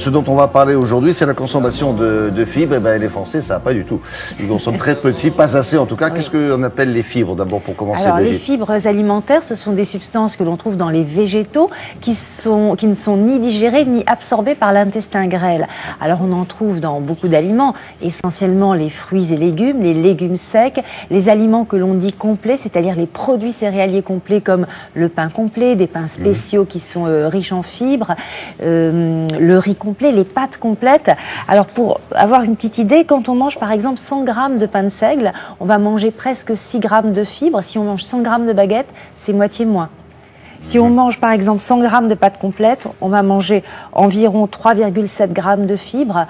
ce dont on va parler aujourd'hui, c'est la consommation de fibres. Et ben, les Français, ça va pas du tout. Ils consomment très peu de fibres, pas assez en tout cas. Qu'est-ce qu'on appelle les fibres d'abord pour commencer? Alors, les fibres alimentaires, ce sont des substances que l'on trouve dans les végétaux qui ne sont ni digérées ni absorbées par l'intestin grêle. Alors, on en trouve dans beaucoup d'aliments, essentiellement les fruits et légumes, les légumes secs, les aliments que l'on dit complets, c'est-à-dire les produits céréaliers complets comme le pain complet, des pains spéciaux qui sont riches en fibres, le riz complet, les pâtes complètes. Alors pour avoir une petite idée, quand on mange par exemple 100 grammes de pain de seigle, on va manger presque 6 grammes de fibres. Si on mange 100 grammes de baguette, c'est moitié moins. Si on mange par exemple 100 grammes de pâtes complètes, on va manger environ 3,7 grammes de fibres,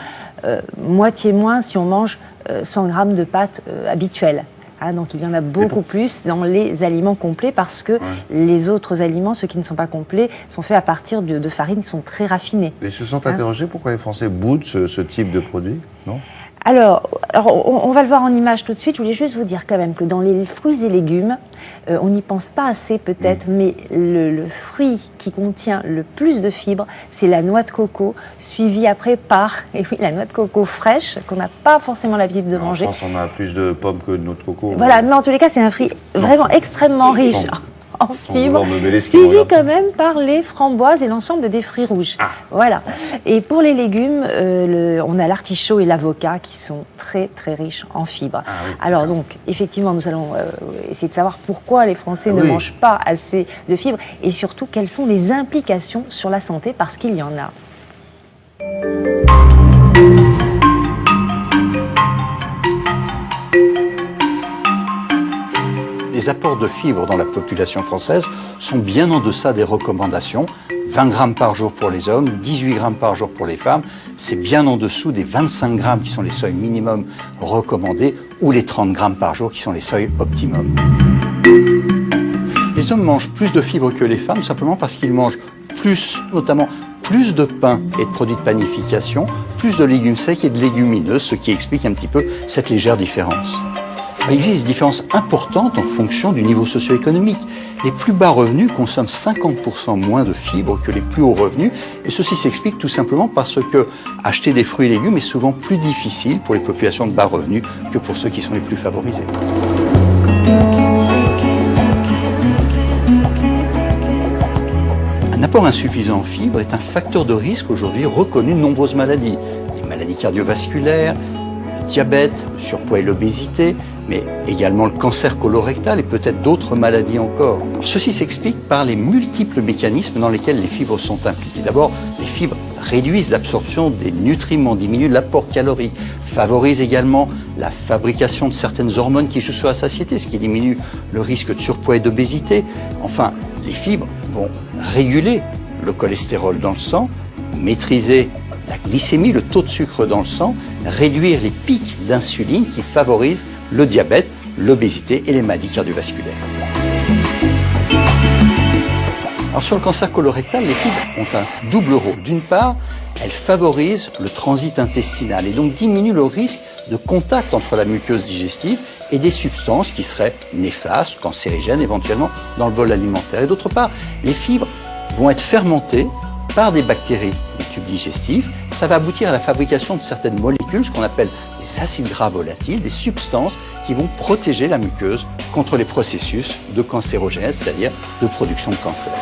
moitié moins si on mange 100 grammes de pâtes habituelles. Ah, donc il y en a beaucoup plus dans les aliments complets parce que les autres aliments, ceux qui ne sont pas complets, sont faits à partir de farines qui sont très raffinées. Mais ils se sont interrogés pourquoi les Français boudent ce type de produit, non? Alors, on va le voir en image tout de suite. Je voulais juste vous dire quand même que dans les fruits et légumes, on n'y pense pas assez peut-être, mais le fruit qui contient le plus de fibres, c'est la noix de coco, suivi après par, et oui, la noix de coco fraîche, qu'on n'a pas forcément l'habitude de manger. En France, on a plus de pommes que de noix de coco. Voilà, mais en tous les cas, c'est un fruit vraiment extrêmement riche en fibres, suivi quand même par les framboises et l'ensemble des fruits rouges. Voilà. Et pour les légumes, on a l'artichaut et l'avocat qui sont très très riches en fibres. Alors donc, effectivement, nous allons essayer de savoir pourquoi les Français ne mangent pas assez de fibres et surtout quelles sont les implications sur la santé, parce qu'il y en a. Les apports de fibres dans la population française sont bien en deçà des recommandations. 20 grammes par jour pour les hommes, 18 grammes par jour pour les femmes. C'est bien en dessous des 25 grammes qui sont les seuils minimums recommandés ou les 30 grammes par jour qui sont les seuils optimums. Les hommes mangent plus de fibres que les femmes simplement parce qu'ils mangent plus, notamment plus de pain et de produits de panification, plus de légumes secs et de légumineuses, ce qui explique un petit peu cette légère différence. Il existe des différences importantes en fonction du niveau socio-économique. Les plus bas revenus consomment 50% moins de fibres que les plus hauts revenus. Et ceci s'explique tout simplement parce que acheter des fruits et légumes est souvent plus difficile pour les populations de bas revenus que pour ceux qui sont les plus favorisés. Un apport insuffisant en fibres est un facteur de risque aujourd'hui reconnu de nombreuses maladies. Les maladies cardiovasculaires, le diabète, le surpoids et l'obésité, mais également le cancer colorectal et peut-être d'autres maladies encore. Ceci s'explique par les multiples mécanismes dans lesquels les fibres sont impliquées. D'abord, les fibres réduisent l'absorption des nutriments, diminuent l'apport calorique, favorisent également la fabrication de certaines hormones qui jouent sur la satiété, ce qui diminue le risque de surpoids et d'obésité. Enfin, les fibres vont réguler le cholestérol dans le sang, maîtriser la glycémie, le taux de sucre dans le sang, réduire les pics d'insuline qui favorisent le diabète, l'obésité et les maladies cardiovasculaires. Alors sur le cancer colorectal, les fibres ont un double rôle. D'une part, elles favorisent le transit intestinal et donc diminuent le risque de contact entre la muqueuse digestive et des substances qui seraient néfastes, cancérigènes éventuellement dans le bol alimentaire. Et d'autre part, les fibres vont être fermentées par des bactéries du tube digestif. Ça va aboutir à la fabrication de certaines molécules, ce qu'on appelle des acides gras volatiles, des substances qui vont protéger la muqueuse contre les processus de cancérogènèse, c'est-à-dire de production de cancer.